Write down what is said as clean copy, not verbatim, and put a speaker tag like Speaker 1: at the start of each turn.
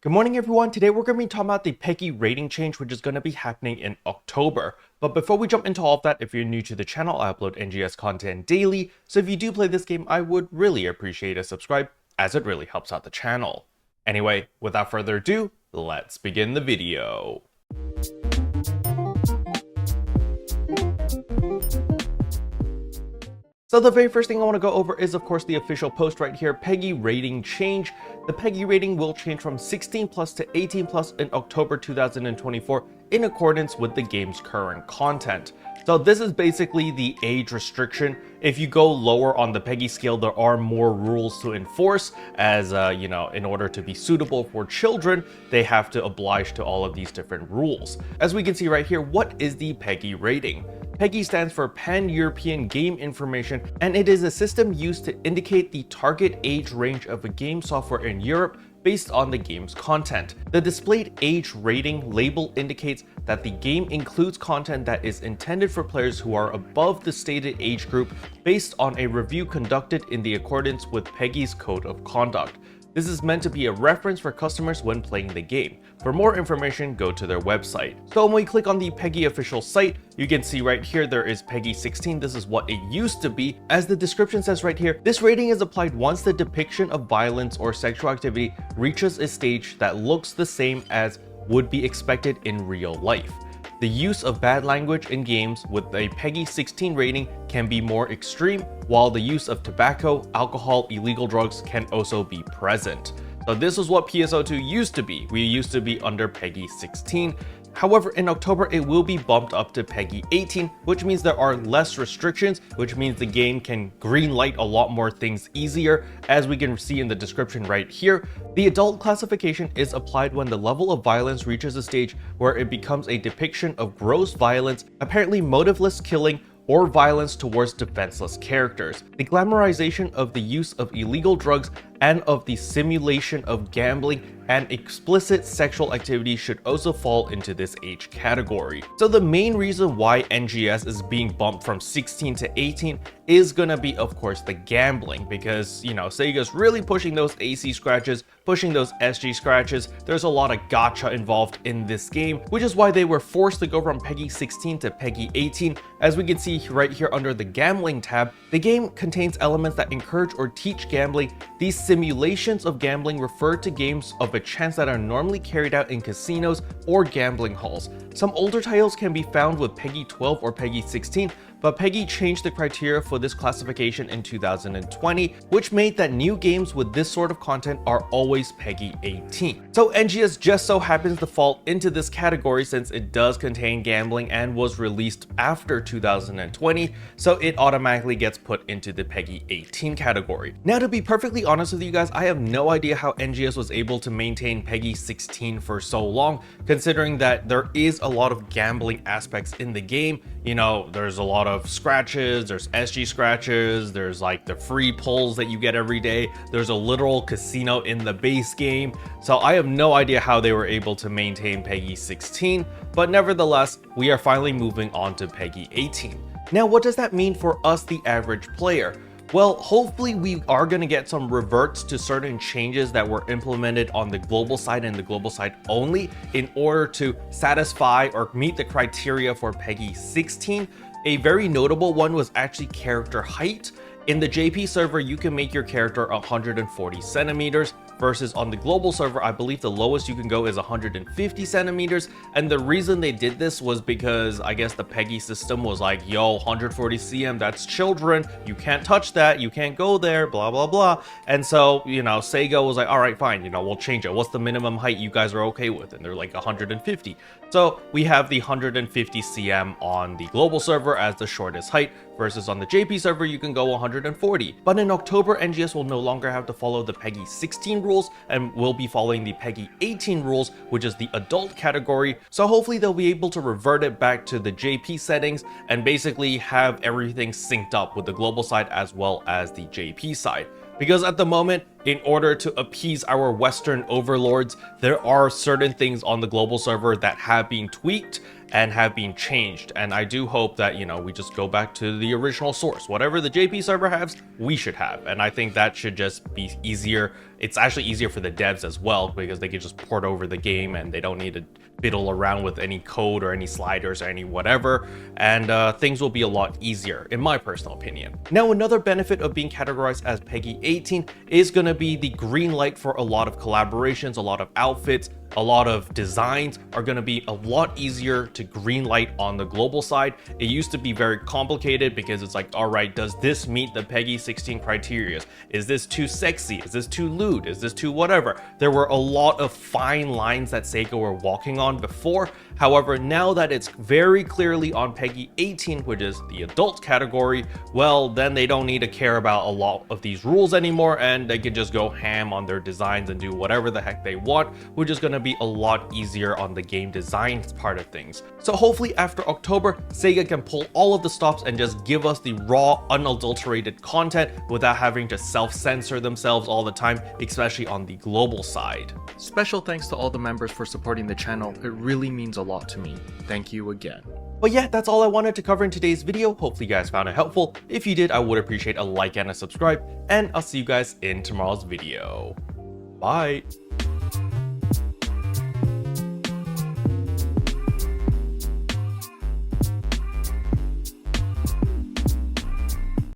Speaker 1: Good morning everyone, today we're going to be talking about the PEGI rating change which is going to be happening in October. But before we jump into all of that, if you're new to the channel, I upload NGS content daily, so if you do play this game, I would really appreciate a subscribe as it really helps out the channel. Anyway, without further ado, let's begin the video. So the very first thing I want to go over is of course the official post right here, PEGI rating change. The PEGI rating will change from 16 plus to 18 plus in October 2024 in accordance with the game's current content. So this is basically the age restriction. If you go lower on the PEGI scale, there are more rules to enforce as, in order to be suitable for children, they have to oblige to all of these different rules. As we can see right here, what is the PEGI rating? PEGI stands for Pan-European Game Information, and it is a system used to indicate the target age range of a game software in Europe based on the game's content. The displayed age rating label indicates that the game includes content that is intended for players who are above the stated age group based on a review conducted in the accordance with PEGI's Code of Conduct. This is meant to be a reference for customers when playing the game. For more information, go to their website. So when we click on the PEGI official site, you can see right here there is PEGI 16. This is what it used to be. As the description says right here, this rating is applied once the depiction of violence or sexual activity reaches a stage that looks the same as would be expected in real life. The use of bad language in games with a PEGI 16 rating can be more extreme, while the use of tobacco, alcohol, illegal drugs can also be present. So this is what PSO2 used to be. We used to be under PEGI 16. However, in October, it will be bumped up to PEGI 18, which means there are less restrictions, which means the game can green light a lot more things easier. As we can see in the description right here, the adult classification is applied when the level of violence reaches a stage where it becomes a depiction of gross violence, apparently motiveless killing, or violence towards defenseless characters. The glamorization of the use of illegal drugs and of the simulation of gambling and explicit sexual activity should also fall into this age category. So the main reason why NGS is being bumped from 16 to 18 is gonna be, of course, the gambling, because, Sega's really pushing those AC scratches, pushing those SG scratches. There's a lot of gacha involved in this game, which is why they were forced to go from PEGI 16 to PEGI 18. As we can see right here under the gambling tab, the game contains elements that encourage or teach gambling. These simulations of gambling refer to games of a chance that are normally carried out in casinos or gambling halls. Some older titles can be found with PEGI 12 or PEGI 16, but PEGI changed the criteria for this classification in 2020, which made that new games with this sort of content are always PEGI 18. So NGS just so happens to fall into this category since it does contain gambling and was released after 2020, so it automatically gets put into the PEGI 18 category. Now, to be perfectly honest with you guys, I have no idea how NGS was able to maintain PEGI 16 for so long, considering that there is a lot of gambling aspects in the game. There's a lot of scratches, there's SG scratches, there's like the free pulls that you get every day, there's a literal casino in the base game. So I have no idea how they were able to maintain PEGI 16, but nevertheless, we are finally moving on to PEGI 18. Now, what does that mean for us, the average player? Well, hopefully we are going to get some reverts to certain changes that were implemented on the global side and the global side only in order to satisfy or meet the criteria for PEGI 16. A very notable one was actually character height. In the JP server, you can make your character 140 centimeters, versus on the global server, I believe the lowest you can go is 150 centimeters. And the reason they did this was because I guess the PEGI system was like, yo, 140 cm, that's children, you can't touch that, you can't go there, blah, blah, blah. And so, Sega was like, all right, fine, we'll change it. What's the minimum height you guys are okay with? And they're like 150. So we have the 150 cm on the global server as the shortest height, versus on the JP server, you can go 140. But in October, NGS will no longer have to follow the PEGI 16 rules and will be following the PEGI 18 rules, which is the adult category. So hopefully they'll be able to revert it back to the JP settings and basically have everything synced up with the global side as well as the JP side. Because at the moment, in order to appease our Western overlords, there are certain things on the global server that have been tweaked, and have been changed. And I do hope that, you know, we just go back to the original source. Whatever the JP server has, we should have. And I think that should just be easier. It's actually easier for the devs as well, because they can just port over the game and they don't need to fiddle around with any code or any sliders or any whatever, and things will be a lot easier, in my personal opinion. Now, another benefit of being categorized as PEGI 18 is going to be the green light for a lot of collaborations, a lot of outfits, a lot of designs are going to be a lot easier to green light on the global side. It used to be very complicated because it's like, all right, does this meet the PEGI 16 criteria? Is this too sexy? Is this too lewd? Is this too whatever? There were a lot of fine lines that Sega were walking on before. However, now that it's very clearly on PEGI 18, which is the adult category, well, then they don't need to care about a lot of these rules anymore, and they can just go ham on their designs and do whatever the heck they want, which is going to be a lot easier on the game design part of things. So hopefully after October, Sega can pull all of the stops and just give us the raw, unadulterated content without having to self-censor themselves all the time, especially on the global side.
Speaker 2: Special thanks to all the members for supporting the channel. It really means a lot to me. Thank you again.
Speaker 1: But yeah, that's all I wanted to cover in today's video. Hopefully you guys found it helpful. If you did, I would appreciate a like and a subscribe, and I'll see you guys in tomorrow's video. Bye!